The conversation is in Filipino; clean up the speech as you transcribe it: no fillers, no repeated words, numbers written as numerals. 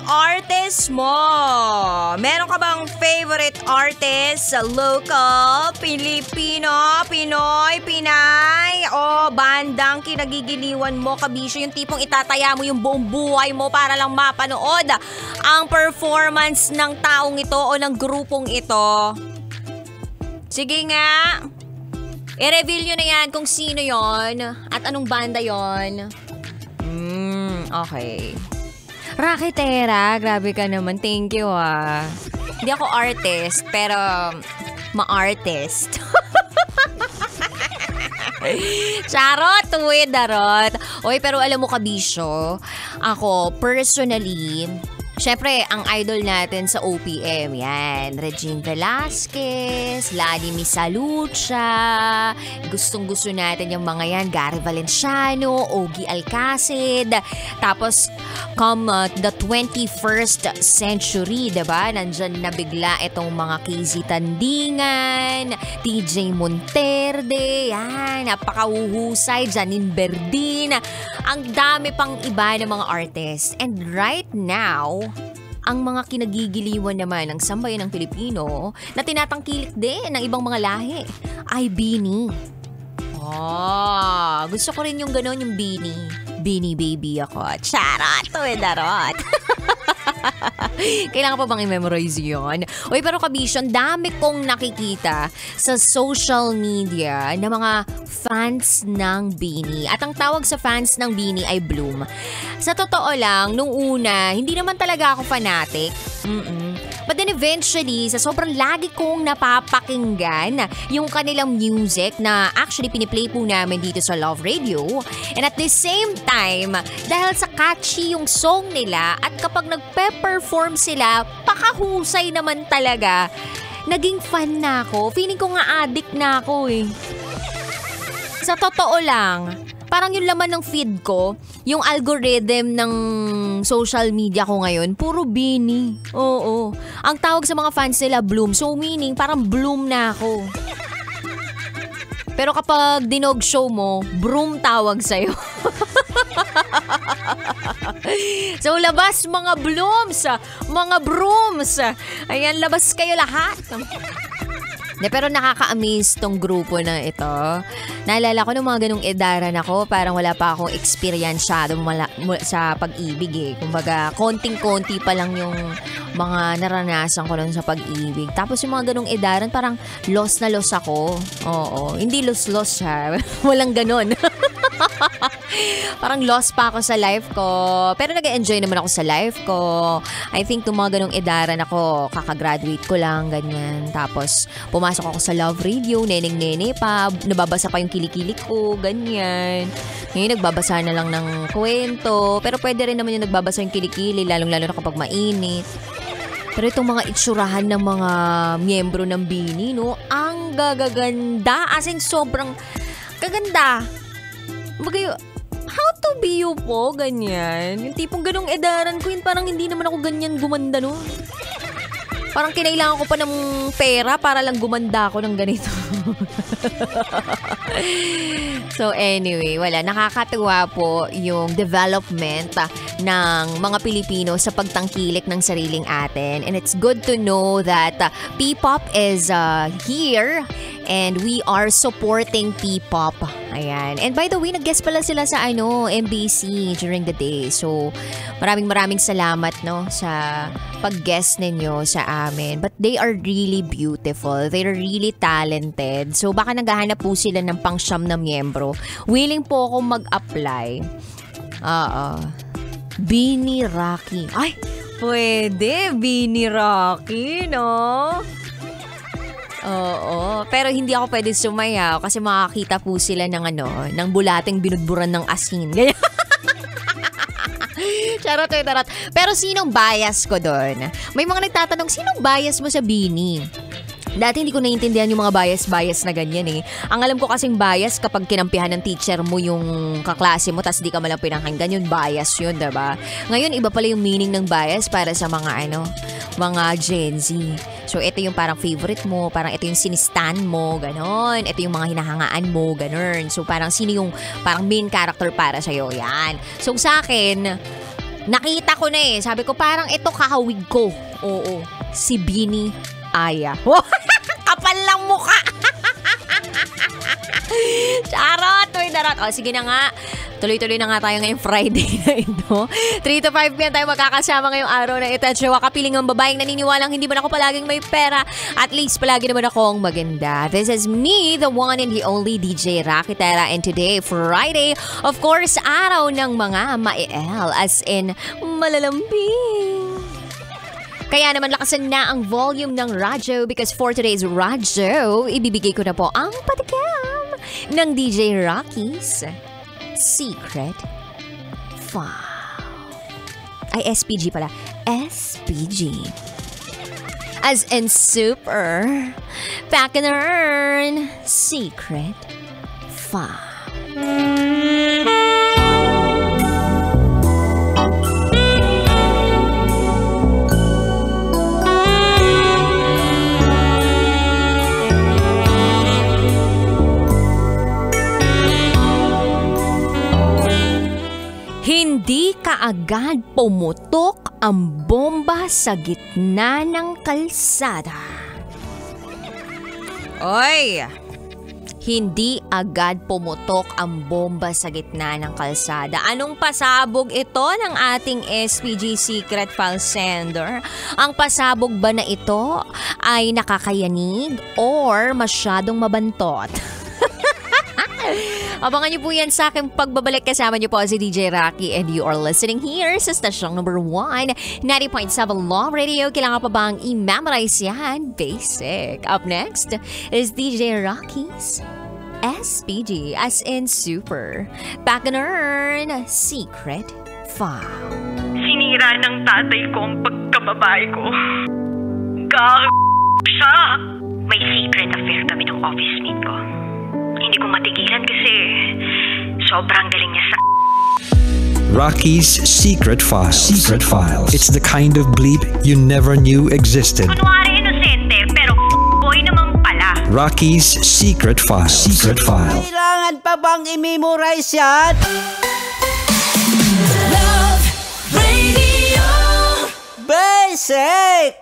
artist mo. Meron ka bang favorite artist sa local, Pilipino, Pinoy, Pinay, o bandang kinagigiliwan mo, kabisyo, yung tipong itataya mo yung buong buhay mo para lang mapanood ang performance ng taong ito o ng grupong ito? Sige nga. I-reveal nyo na yan kung sino yon at anong banda yon. Okay. Rakitera, grabe ka naman. Thank you Hindi ako artist, pero ma-artist. Charot, darot. Oy, pero alam mo kabisyo, ako personally, syempre, ang idol natin sa OPM, yan, Regine Velasquez, Lani Misalucha, gustong-gusto natin yung mga yan, Gary Valenciano, Ogie Alcacid, tapos come the 21st century, diba? Nandyan na bigla itong mga KZ Tandingan, TJ Monterde, yan, napakauhusay, Janine Berdin, ang dami pang iba ng mga artists. And right now, ang mga kinagigiliwan naman ng sambayan ng Pilipino na tinatangkilik din ng ibang mga lahi ay Bini. Gusto ko rin yung gano'n, yung Bini. Bini baby ako. Charot, darot. Kailangan pa bang i-memorize yun? Uy, pero kabisyon, dami kong nakikita sa social media na mga fans ng Bini. At ang tawag sa fans ng Bini ay Bloom. Sa totoo lang, nung una, hindi naman talaga ako fanatic. But then eventually, sa sobrang lagi kong napapakinggan yung kanilang music na actually piniplay po namin dito sa Love Radio. And at the same time, dahil sa catchy yung song nila at kapag nagpe-perform sila, pakahusay naman talaga. Naging fan na ako. Feeling ko nga addict na ako Sa totoo lang, parang yung laman ng feed ko, yung algorithm ng social media ko ngayon, puro Bini. Oo. Ang tawag sa mga fans nila, Bloom. So meaning, parang Bloom na ako. Pero kapag dinog show mo, Broom tawag sa'yo. So labas mga Blooms, mga Brooms. Ayan, labas kayo lahat. Pero nakaka-amaze tong grupo na ito. Naalala ko nung mga ganung edaran ako, parang wala pa akong experiensyado sa pag-ibig Kumbaga, konting-konti pa lang yung mga naranasan ko nun sa pag-ibig. Tapos yung mga ganung edaran, parang lost na lost ako. Oo, hindi lost ha. Walang ganon. Parang lost pa ako sa life ko. Pero nag-enjoy naman ako sa life ko. I think nung mga ganung edaran ako, kakagraduate ko lang, ganyan. Tapos, pumasok ako sa Love Radio, neneng-nene pa, nababasa pa yung kilikili ko, ganyan. Ngayon, nagbabasa na lang ng kwento. Pero pwede rin naman yung nagbabasa yung kilikili, lalong-lalo na kapag mainit. Pero itong mga itsurahan ng mga miyembro ng Bini, no, ang gagaganda. As in, sobrang gaganda. How to be you po, ganyan. Yung tipong ganong edaran ko yun, parang hindi naman ako ganyan gumanda, no? Parang kinailangan ko pa ng pera para lang gumanda ako ng ganito. So anyway, nakakatuwa po yung development ng mga Pilipino sa pagtangkilik ng sariling atin. And it's good to know that P-pop is here and we are supporting P-pop. Ayan. And by the way, nag-guest pala sila sa MBC during the day. So maraming salamat sa pag-guest ninyo sa amin. But they are really beautiful. They're really talented. So baka naghahanap po sila ng pang-siyam na miyembro. Willing po akong mag-apply. Bini Rocky. Ay, pwede. Bini Rocky, no? Oo. Pero hindi ako pwede sumayaw kasi makakita po sila ng bulating binudburan ng asin. Ganyan. Charot. Pero sinong bias ko doon? May mga nagtatanong, sinong bias mo sa Bini? Dati hindi ko naiintindihan yung mga bias na ganyan Ang alam ko kasing bias kapag kinampihan ng teacher mo yung kaklase mo tas di ka malang pinakinggan, yun bias yun, diba? Ngayon, iba pala yung meaning ng bias para sa mga mga Gen Z. So, ito yung parang favorite mo, parang ito yung sinistan mo, ganon. Ito yung mga hinahangaan mo, ganon. So, parang sino yung parang main character para sa'yo, yan. So, sa akin, Nakita ko na eh. Sabi ko parang ito kahawig ko. Oo. Si Beanie Aya. Kapal lang mukha. Charot. Uy, darot. O, sige na nga. Tuloy-tuloy na nga tayo ngayong Friday na ito. 3 to 5 p.m. tayo magkakasama ngayong araw na ito. At siya kapiling ang babaeng naniniwalang hindi man ako palaging may pera. At least palagi naman akong maganda. This is me, the one and the only DJ Rocky Tera. And today, Friday, of course, araw ng mga ma-EL. As in, malalambing. Kaya naman lakasan na ang volume ng radyo because for today's radyo, ibibigay ko na po ang patikam ng DJ Rocky's Secret File. Ay, SPG pala. SPG. As in super. Back in the urn. Secret File. Hindi kaagad pumutok ang bomba sa gitna ng kalsada. Oy! Hindi agad pumutok ang bomba sa gitna ng kalsada. Anong pasabog ito ng ating SPG Secret File Sender? Ang pasabog ba na ito ay nakakayanig or masyadong mabantot? Abangan niyo po yan sa aking pagbabalik. Kasama niyo po si DJ Rocky and you are listening here sa stasyong number 1, 90.7 Law Radio. Kailangan pa bang i-memorize yan? Basic. Up next is DJ Rocky's SPG as in super. Back in earn, Secret File. Sinira ng tatay ko ang pagkababae ko. Siya. May secret affair kami ng office mate ko. Hindi ko matigilan kasi sobrang galing niya sa... Rocky's Secret Files. Secret Files. It's the kind of bleep you never knew existed. Kunwari inosente, pero boy naman pala. Rocky's Secret Files. Secret Files. Kailangan pa bang i-memorize yan? Love Radio Basic!